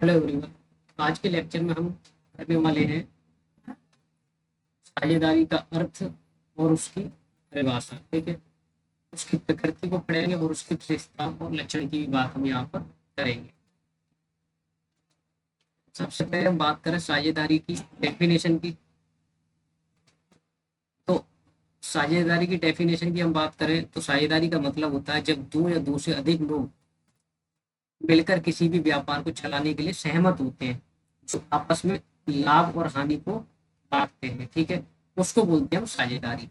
Hello everyone. आज के lecture में हम करने वाले हैं साझेदारी का अर्थ और उसकी परिभाषा। ठीक है, उसकी प्रकृति को पढ़ेंगे और उसकी विशेषता और लक्षण की भी बात हम यहाँ पर करेंगे। सबसे पहले हम बात करें साझेदारी की डेफिनेशन की। तो साझेदारी की डेफिनेशन की हम बात करें तो साझेदारी का मतलब होता है जब दो या दो से अधिक लोग मिलकर किसी भी व्यापार को चलाने के लिए सहमत होते हैं, जो आपस में लाभ और हानि को बांटते हैं। ठीक है, उसको बोलते हैं हम साझेदारी।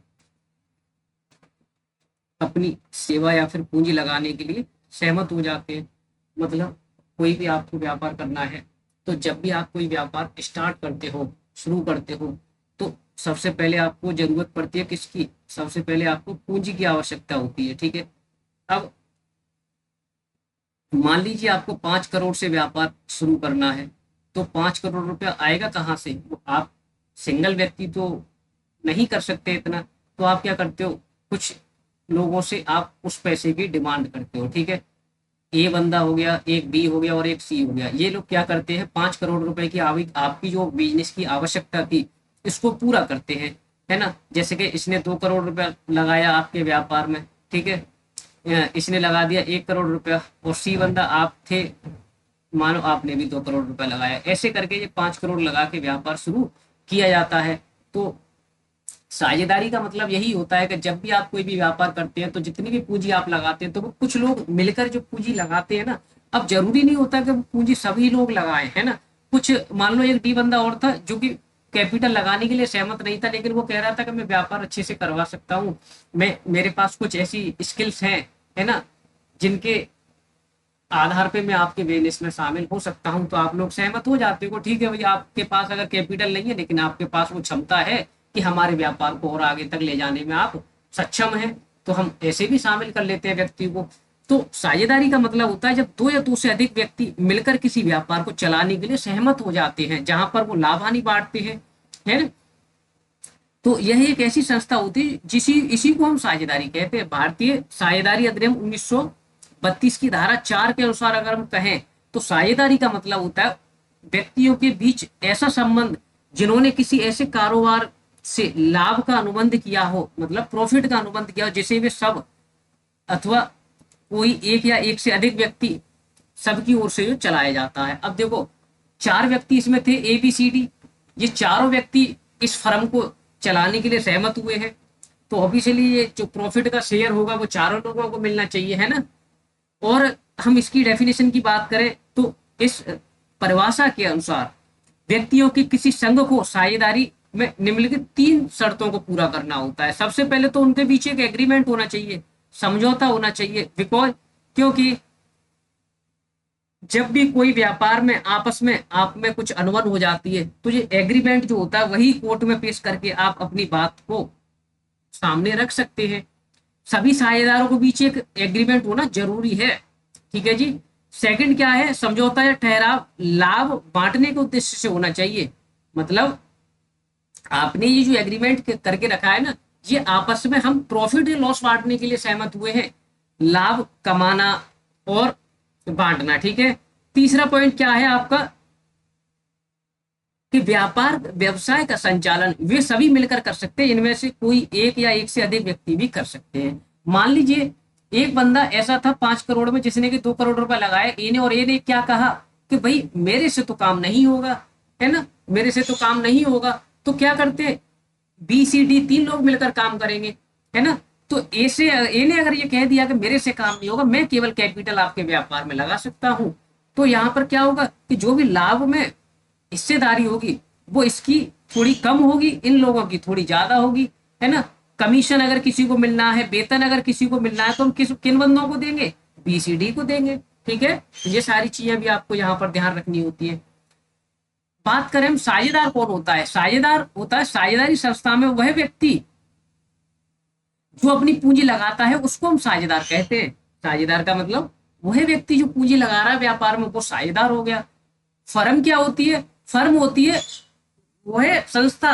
अपनी सेवा या फिर पूंजी लगाने के लिए सहमत हो जाते हैं। मतलब कोई भी आपको व्यापार करना है, तो जब भी आप कोई व्यापार स्टार्ट करते हो, शुरू करते हो, तो सबसे पहले आपको जरूरत पड़ती है किसकी? सबसे पहले आपको पूंजी की आवश्यकता होती है। ठीक है, अब मान लीजिए आपको 5 करोड़ से व्यापार शुरू करना है, तो 5 करोड़ रुपया आएगा कहाँ से? वो आप सिंगल व्यक्ति तो नहीं कर सकते इतना, तो आप क्या करते हो? कुछ लोगों से आप उस पैसे की डिमांड करते हो। ठीक है, ए बंदा हो गया, एक बी हो गया और एक सी हो गया। ये लोग क्या करते हैं? 5 करोड़ रुपए की आपकी जो बिजनेस की आवश्यकता थी, इसको पूरा करते हैं, है ना। जैसे कि इसने 2 करोड़ रुपया लगाया आपके व्यापार में। ठीक है, इसने लगा दिया 1 करोड़ रुपया, और सी बंदा आप थे, मानो आपने भी 2 करोड़ रुपया लगाया। ऐसे करके ये 5 करोड़ लगा के व्यापार शुरू किया जाता है। तो साझेदारी का मतलब यही होता है कि जब भी आप कोई भी व्यापार करते हैं, तो जितनी भी पूंजी आप लगाते हैं, तो वो कुछ लोग मिलकर जो पूंजी लगाते हैं ना, अब जरूरी नहीं होता कि वो पूंजी सभी लोग लगाए, है ना। कुछ मान लो एक डी बंदा और था जो कि कैपिटल लगाने के लिए सहमत नहीं था, लेकिन वो कह रहा था कि मैं व्यापार अच्छे से करवा सकता हूँ, मैं मेरे पास कुछ ऐसी स्किल्स हैं, है ना, जिनके आधार पे मैं आपके बिजनेस में शामिल हो सकता हूं। तो आप लोग सहमत हो जाते हो, ठीक है भैया, आपके पास अगर कैपिटल नहीं है, लेकिन आपके पास वो क्षमता है कि हमारे व्यापार को और आगे तक ले जाने में आप सक्षम हैं, तो हम ऐसे भी शामिल कर लेते हैं व्यक्ति को। तो साझेदारी का मतलब होता है जब दो या दो से अधिक व्यक्ति मिलकर किसी व्यापार को चलाने के लिए सहमत हो जाते हैं, जहां पर वो लाभ हानि बांटते हैं, है ना। तो यह एक ऐसी संस्था होती है इसी को हम साझेदारी कहते हैं। भारतीय साझेदारी अधिनियम 1932 की धारा 4 के अनुसार अगर हम कहें, तो साझेदारी का मतलब होता है व्यक्तियों के बीच ऐसा संबंध जिन्होंने किसी ऐसे कारोबार से लाभ का अनुबंध किया हो, मतलब प्रॉफिट का अनुबंध किया हो, जिसे वे सब अथवा कोई एक या एक से अधिक व्यक्ति सबकी ओर से जो चलाया जाता है। अब देखो, 4 व्यक्ति इसमें थे, ए बी सी डी। ये चारों व्यक्ति इस फर्म को चलाने के लिए सहमत हुए हैं, तो ऑब्वियसली ये जो प्रॉफिट का शेयर होगा वो चारों लोगों को मिलना चाहिए, है ना। और हम इसकी डेफिनेशन की बात करें तो इस परिभाषा के अनुसार व्यक्तियों की किसी संघ को साझेदारी में निम्नलिखित 3 शर्तों को पूरा करना होता है। सबसे पहले तो उनके बीच एक एग्रीमेंट होना चाहिए, समझौता होना चाहिए। बिकॉज क्योंकि जब भी कोई व्यापार में आपस में आप में कुछ अनबन हो जाती है, तो ये एग्रीमेंट जो होता है वही कोर्ट में पेश करके आप अपनी बात को सामने रख सकते हैं। सभी साझेदारों के बीच एक एग्रीमेंट होना जरूरी है। ठीक है जी। सेकंड क्या है? समझौता या ठहराव लाभ बांटने के उद्देश्य से होना चाहिए। मतलब आपने ये जो एग्रीमेंट करके रखा है ना, ये आपस में हम प्रॉफिट या लॉस बांटने के लिए सहमत हुए हैं, लाभ कमाना और बांटना। ठीक है। तीसरा पॉइंट क्या है आपका? कि व्यापार व्यवसाय का संचालन वे सभी मिलकर कर सकते हैं, इनमें से कोई एक या एक से अधिक व्यक्ति भी कर सकते हैं। मान लीजिए एक बंदा ऐसा था 5 करोड़ में, जिसने कि 2 करोड़ रुपए लगाए, ए ने, और ए ने क्या कहा कि भाई मेरे से तो काम नहीं होगा, है ना, मेरे से तो काम नहीं होगा। तो क्या करते? बी सी डी 3 लोग मिलकर काम करेंगे, है ना। तो ए ने अगर ये कह दिया कि मेरे से काम नहीं होगा, मैं केवल कैपिटल आपके व्यापार में लगा सकता हूं, तो यहाँ पर क्या होगा कि जो भी लाभ में हिस्सेदारी होगी वो इसकी थोड़ी कम होगी, इन लोगों की थोड़ी ज्यादा होगी, है ना। कमीशन अगर किसी को मिलना है, वेतन अगर किसी को मिलना है, तो हम किन बंदों को देंगे? बी सी डी को देंगे। ठीक है, तो ये सारी चीजें भी आपको यहाँ पर ध्यान रखनी होती है। बात करें हम साझेदार कौन होता है? साझेदार होता है साझेदारी संस्था में वह व्यक्ति जो अपनी पूंजी लगाता है, उसको हम साझेदार कहते हैं। साझेदार का मतलब वह व्यक्ति जो पूंजी लगा रहा है व्यापार में, वो साझेदार हो गया। फर्म क्या होती है? फर्म होती है वह संस्था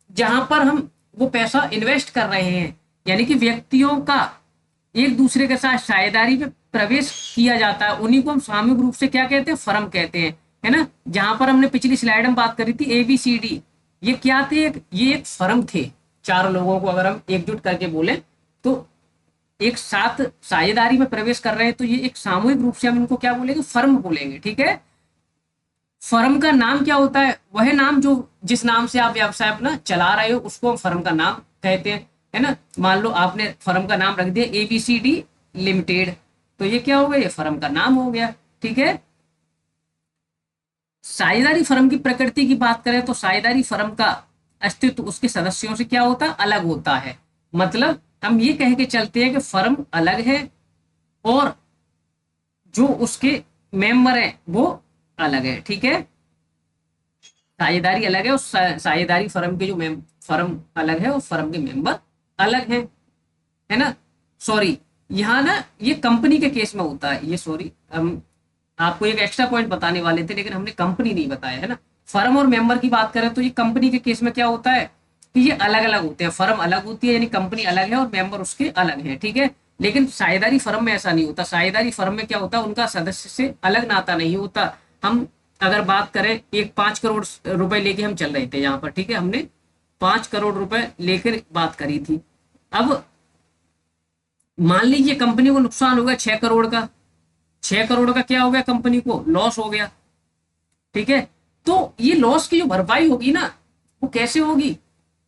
जहां पर हम वो पैसा इन्वेस्ट कर रहे हैं, यानी कि व्यक्तियों का एक दूसरे के साथ साझेदारी में प्रवेश किया जाता है, उन्हीं को हम सामूहिक रूप से क्या कहते हैं? फर्म कहते हैं। है ना, जहां पर हमने पिछली स्लाइड में बात करी थी ABCD, ये क्या थे, ये एक फर्म थे। 4 लोगों को अगर हम एकजुट करके बोले तो एक साथ साझेदारी में प्रवेश कर रहे हैं, तो ये एक सामूहिक रूप से हम इनको क्या बोलेंगे, फर्म बोलेंगे। ठीक है, फर्म का नाम क्या होता है, वह नाम जो जिस नाम से आप व्यवसाय अपना चला रहे हो उसको हम फर्म का नाम कहते हैं, है ना। मान लो आपने फर्म का नाम रख दिया ABCD लिमिटेड, तो ये क्या हो गया, ये फर्म का नाम हो गया। ठीक है, साझेदारी फर्म की प्रकृति की बात करें तो साझेदारी फर्म का अस्तित्व उसके सदस्यों से क्या होता है, अलग होता है। मतलब हम ये कह के चलते हैं कि फर्म अलग है और जो उसके मेंबर हैं वो अलग है। ठीक है, साझेदारी अलग है और साझेदारी फर्म के जो फर्म अलग है और फर्म के मेंबर अलग है ना। सॉरी, यहाँ ना ये कंपनी के केस में होता है, ये सॉरी हम आपको एक एक्स्ट्रा पॉइंट बताने वाले थे लेकिन हमने कंपनी नहीं बताया, है ना। फर्म और मेंबर की बात करें तो ये कंपनी के केस में क्या होता है कि ये अलग अलग होते हैं, फर्म अलग होती है यानी कंपनी अलग है और मेंबर उसके अलग है। ठीक है, लेकिन साझेदारी फर्म में ऐसा नहीं होता। साझेदारी फर्म में क्या होता है, उनका सदस्य से अलग नाता नहीं होता। हम अगर बात करें, एक 5 करोड़ रुपए लेके हम चल रहे थे यहाँ पर, ठीक है, हमने 5 करोड़ रुपए लेकर बात करी थी। अब मान लीजिए कंपनी को नुकसान हो गया 6 करोड़ का, 6 करोड़ का क्या हो गया, कंपनी को लॉस हो गया। ठीक है, तो ये लॉस की जो भरपाई होगी ना वो कैसे होगी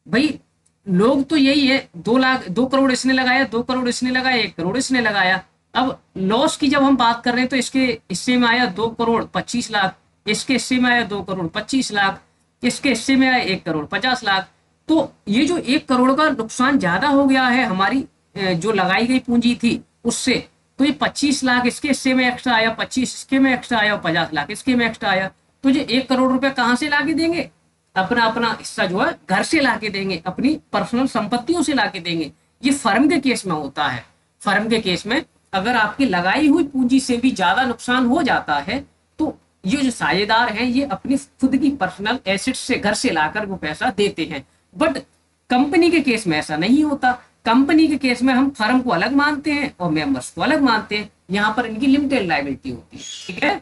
भाई, लोग तो यही है, 2 करोड़ इसने लगाया, 2 करोड़ इसने लगाया, 1 करोड़ इसने लगाया। अब लॉस की जब हम बात कर रहे हैं तो इसके हिस्से में आया 2 करोड़ 25 लाख, इसके हिस्से में आया 2 करोड़ 25 लाख, इसके हिस्से में आया 1 करोड़ 50 लाख। तो ये जो 1 करोड़ का नुकसान ज्यादा हो गया है हमारी जो लगाई गई पूंजी थी उससे, तो ये 25 लाख इसके हिस्से में एक्स्ट्रा आया, 25 इसके में एक्स्ट्रा आया और 50 लाख इसके में एक्स्ट्रा आया। तो ये 1 करोड़ रुपए कहाँ से लाके देंगे, अपना अपना हिस्सा जो है घर से लाके देंगे, अपनी पर्सनल संपत्तियों से लाके देंगे। ये फर्म के केस में होता है। फर्म के केस में अगर आपकी लगाई हुई पूंजी से भी ज्यादा नुकसान हो जाता है तो ये जो साझेदार हैं ये अपनी खुद की पर्सनल एसेट से घर से लाकर वो पैसा देते हैं। बट कंपनी के केस में ऐसा नहीं होता। कंपनी के केस में हम फर्म को अलग मानते हैं और मेंबर्स को अलग मानते हैं, यहाँ पर इनकी लिमिटेड लायबिलिटी होती है। ठीक है,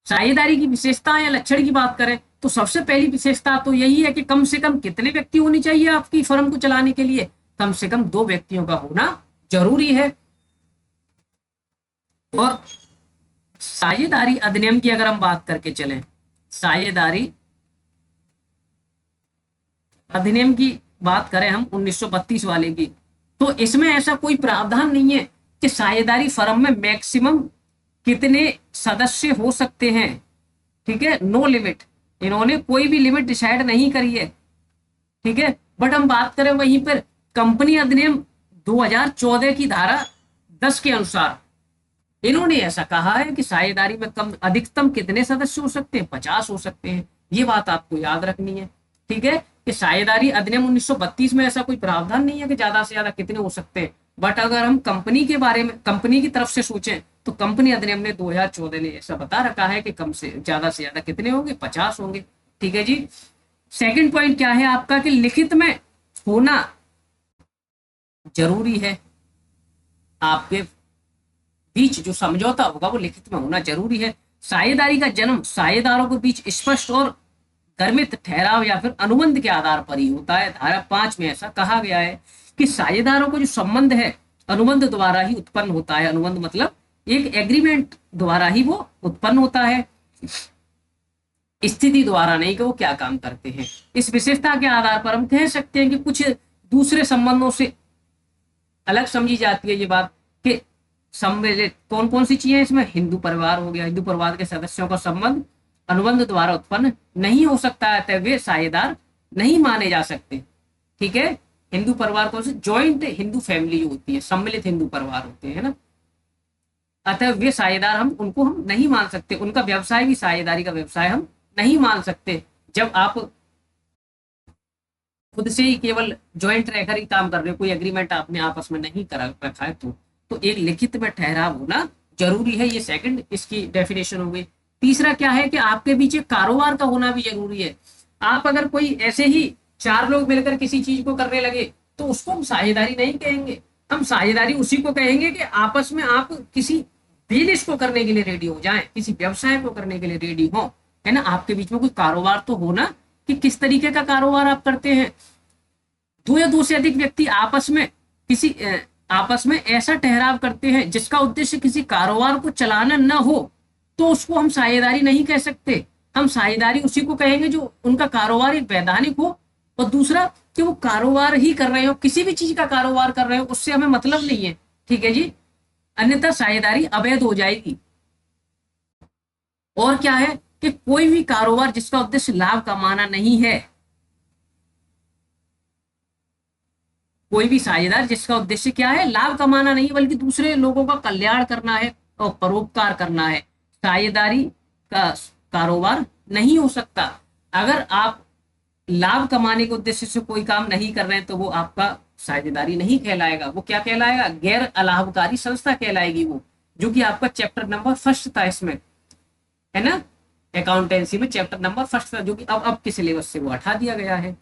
साझेदारी की विशेषता या लक्षण की बात करें तो सबसे पहली विशेषता तो यही है कि कम से कम कितने व्यक्ति होने चाहिए आपकी फर्म को चलाने के लिए, कम से कम 2 व्यक्तियों का होना जरूरी है। और साझेदारी अधिनियम की अगर हम बात करके चलें, साझेदारी अधिनियम की बात करें हम 1932 वाले की, तो इसमें ऐसा कोई प्रावधान नहीं है कि साझेदारी फर्म में मैक्सिमम कितने सदस्य हो सकते हैं। ठीक है, नो लिमिट, इन्होंने कोई भी लिमिट डिसाइड नहीं करी है। ठीक है, बट हम बात करें वहीं पर कंपनी अधिनियम 2014 की धारा 10 के अनुसार इन्होंने ऐसा कहा है कि साझेदारी में कम अधिकतम कितने सदस्य हो सकते हैं, 50 हो सकते हैं। ये बात आपको याद रखनी है। ठीक है, कि साझेदारी अधिनियम 1932 में ऐसा कोई प्रावधान नहीं है कि ज्यादा से ज्यादा कितने हो सकते हैं। बट अगर हम कंपनी के बारे में, कंपनी की तरफ से सोचें तो कंपनी अधिनियम ने 2014 ने ऐसा बता रखा है कि कम से ज्यादा कितने होंगे, 50 होंगे। ठीक है जी। सेकंड पॉइंट क्या है आपका कि लिखित में होना जरूरी है। आपके बीच जो समझौता होगा वो लिखित में होना जरूरी है। साझेदारी का जन्म साझेदारों के बीच स्पष्ट और गर्मित ठहराव या फिर अनुबंध के आधार पर ही होता है। धारा 5 में ऐसा कहा गया है कि साझेदारों को जो संबंध है अनुबंध द्वारा ही उत्पन्न होता है। अनुबंध मतलब एक एग्रीमेंट द्वारा ही वो उत्पन्न होता है, स्थिति द्वारा नहीं कि वो क्या काम करते हैं। इस विशेषता के आधार पर हम कह सकते हैं कि कुछ दूसरे संबंधों से अलग समझी जाती है ये बात कि सम्मिलित कौन कौन सी चीजें इसमें, हिंदू परिवार हो गया, हिंदू परिवार के सदस्यों का संबंध अनुबंध द्वारा उत्पन्न नहीं हो सकता है, अतः वे साझेदार नहीं माने जा सकते। ठीक है, हिंदू परिवार को ज्वाइंट हिंदू फैमिली जो होती है, सम्मिलित हिंदू परिवार होते हैं ना, अतः वे साझेदार उनको हम नहीं मान सकते। उनका व्यवसाय भी साझेदारी का व्यवसाय हम नहीं मान सकते। जब आप खुद से ही केवल ज्वाइंट रहकर ही काम कर रहे हो, कोई एग्रीमेंट आपने आपस में नहीं करा रखा है तो एक लिखित में ठहराव होना जरूरी है। ये सेकंड इसकी डेफिनेशन हो गई। तीसरा क्या है कि आपके बीच एक कारोबार का होना भी जरूरी है। आप अगर कोई ऐसे ही 4 लोग मिलकर किसी चीज को करने लगे तो उसको हम साझेदारी नहीं कहेंगे। हम साझेदारी उसी को कहेंगे कि आपस में आप किसी बिजनेस को करने के लिए रेडी हो जाएं, किसी व्यवसाय को करने के लिए रेडी हो, है ना। आपके बीच में कोई कारोबार तो हो ना, कि किस तरीके का कारोबार आप करते हैं। दो या दो से अधिक व्यक्ति आपस में ऐसा ठहराव करते हैं जिसका उद्देश्य किसी कारोबार को चलाना न हो, तो उसको हम साझेदारी नहीं कह सकते। हम साझेदारी उसी को कहेंगे जो उनका कारोबार एक वैधानिक हो, और दूसरा कि वो कारोबार ही कर रहे हो, किसी भी चीज का कारोबार कर रहे हो, उससे हमें मतलब नहीं है, ठीक है जी। अन्यथा साझेदारी अवैध हो जाएगी। और क्या है कि कोई भी कारोबार जिसका उद्देश्य लाभ कमाना नहीं है, कोई भी साझेदार जिसका उद्देश्य क्या है, लाभ कमाना नहीं बल्कि दूसरे लोगों का कल्याण करना है और परोपकार करना है, साझेदारी का कारोबार नहीं हो सकता। अगर आप लाभ कमाने के उद्देश्य से कोई काम नहीं कर रहे हैं तो वो आपका साझेदारी नहीं कहलाएगा। वो क्या कहलाएगा, गैर अलाभकारी संस्था कहलाएगी वो, जो कि आपका चैप्टर नंबर 1 था इसमें, है ना। अकाउंटेंसी में चैप्टर नंबर 1 था, जो कि अब के सिलेबस से वो हटा दिया गया है,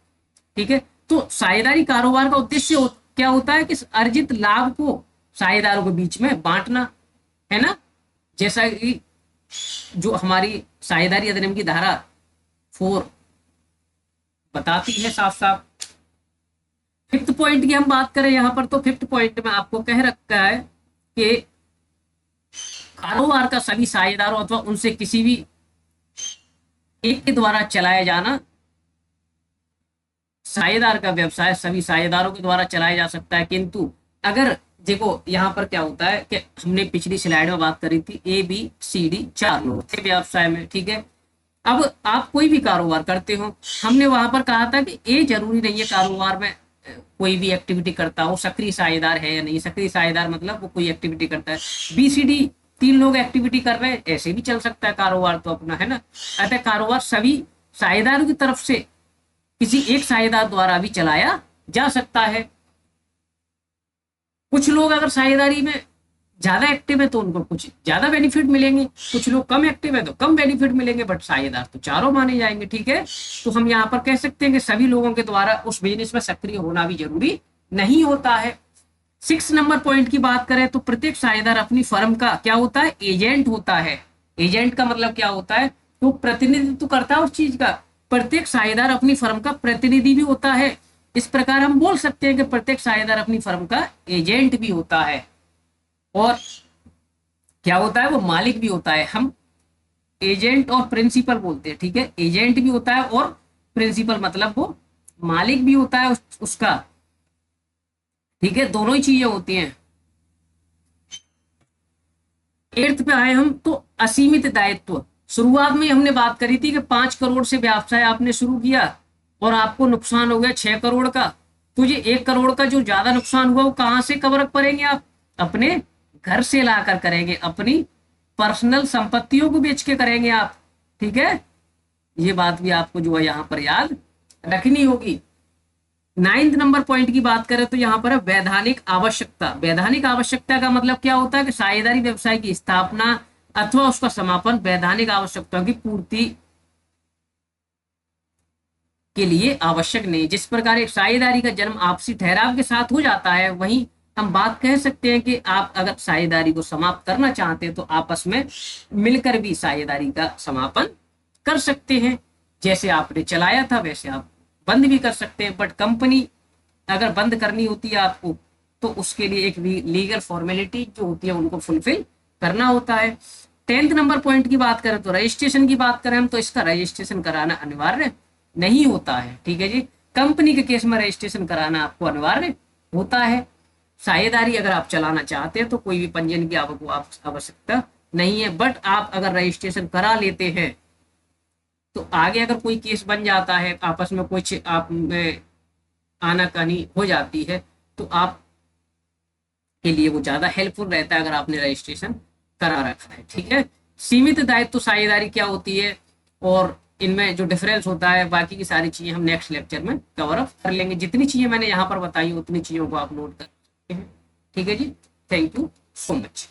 ठीक है। तो साझेदारी कारोबार का उद्देश्य क्या होता है कि अर्जित लाभ को साझेदारों के बीच में बांटना, है ना। जैसा कि जो हमारी साझेदारी अधिनियम की धारा 4 बताती है साफ साफ। फिफ्थ पॉइंट की हम बात करें यहाँ पर, तो फिफ्थ पॉइंट में आपको कह रखा है कि कारोबार का सभी साझेदारों अथवा उनसे किसी भी एक के द्वारा चलाया जाना, साझेदार का व्यवसाय सभी साझेदारों के द्वारा चलाया जा सकता है। किंतु अगर देखो यहाँ पर क्या होता है कि हमने पिछली स्लाइड में बात करी थी, ABCD 4 लोग थे व्यवसाय में, ठीक है। अब आप कोई भी कारोबार करते हो, हमने वहां पर कहा था कि ये जरूरी नहीं है कारोबार में कोई भी एक्टिविटी करता हो सक्रिय साझेदार है या नहीं। सक्रिय साझेदार मतलब वो कोई एक्टिविटी करता है। BCD 3 लोग एक्टिविटी कर रहे हैं, ऐसे भी चल सकता है कारोबार तो अपना, है ना। अतः कारोबार सभी साझेदारों की तरफ से किसी एक साझेदार द्वारा भी चलाया जा सकता है। कुछ लोग अगर साझेदारी में ज्यादा एक्टिव है तो उनको कुछ ज्यादा बेनिफिट मिलेंगे, कुछ लोग कम एक्टिव है तो कम बेनिफिट मिलेंगे, बट साझेदार तो चारों माने जाएंगे, ठीक है। तो हम यहाँ पर कह सकते हैं कि सभी लोगों के द्वारा उस बिजनेस में सक्रिय होना भी जरूरी नहीं होता है। 6 नंबर पॉइंट की बात करें तो प्रत्येक साझेदार अपनी फर्म का क्या होता है, एजेंट होता है। एजेंट का मतलब क्या होता है, तो प्रतिनिधित्व करता है उस चीज का। प्रत्येक साझेदार अपनी फर्म का प्रतिनिधि भी होता है। इस प्रकार हम बोल सकते हैं कि प्रत्येक साझेदार अपनी फर्म का एजेंट भी होता है, और क्या होता है, वो मालिक भी होता है। हम एजेंट और प्रिंसिपल बोलते हैं, ठीक है। एजेंट भी होता है और प्रिंसिपल मतलब वो मालिक भी होता है उसका, ठीक है। दोनों ही चीजें होती हैं। 8th पे आए हम तो असीमित दायित्व। शुरुआत में हमने बात करी थी कि 5 करोड़ से व्यवसाय आपने शुरू किया और आपको नुकसान हो गया 6 करोड़ का, तो ये 1 करोड़ का जो ज्यादा नुकसान हुआ वो कहां से कवर करेंगे आप, अपने घर से लाकर करेंगे, अपनी पर्सनल संपत्तियों को बेच के करेंगे आप, ठीक है। ये बात भी आपको जो है यहाँ पर याद रखनी होगी। 9th नंबर पॉइंट की बात करें तो यहाँ पर है वैधानिक आवश्यकता। वैधानिक आवश्यकता का मतलब क्या होता है कि साझेदारी व्यवसाय की स्थापना अथवा उसका समापन वैधानिक आवश्यकताओं की पूर्ति के लिए आवश्यक नहीं। जिस प्रकार एक साझेदारी का जन्म आपसी ठहराव के साथ हो जाता है, वहीं हम बात कह सकते हैं कि आप अगर साझेदारी को समाप्त करना चाहते हैं तो आपस में मिलकर भी साझेदारी का समापन कर सकते हैं। जैसे आपने चलाया था वैसे आप बंद भी कर सकते हैं, बट कंपनी अगर बंद करनी होती है आपको तो उसके लिए एक लीगल फॉर्मेलिटी जो होती है उनको फुलफिल करना होता है। 10th नंबर पॉइंट की बात करें तो रजिस्ट्रेशन की बात करें हम, तो इसका रजिस्ट्रेशन कराना अनिवार्य नहीं होता है, ठीक है जी। कंपनी के केस में रजिस्ट्रेशन कराना आपको अनिवार्य होता है। साझेदारी अगर आप चलाना चाहते हैं तो कोई भी पंजीयन की आपको आवश्यकता नहीं है, बट आप अगर रजिस्ट्रेशन करा लेते हैं तो आगे अगर कोई केस बन जाता है, आपस में कुछ आप में आनाकानी हो जाती है, तो आप के लिए वो ज्यादा हेल्पफुल रहता है अगर आपने रजिस्ट्रेशन करा रखा है, ठीक है। सीमित दायित्व साझेदारी क्या होती है और इनमें जो डिफरेंस होता है, बाकी की सारी चीजें हम नेक्स्ट लेक्चर में कवर अप कर लेंगे। जितनी चीजें मैंने यहाँ पर बताई उतनी चीजों को आप नोट कर सकते हैं, ठीक है जी। Thank you so much.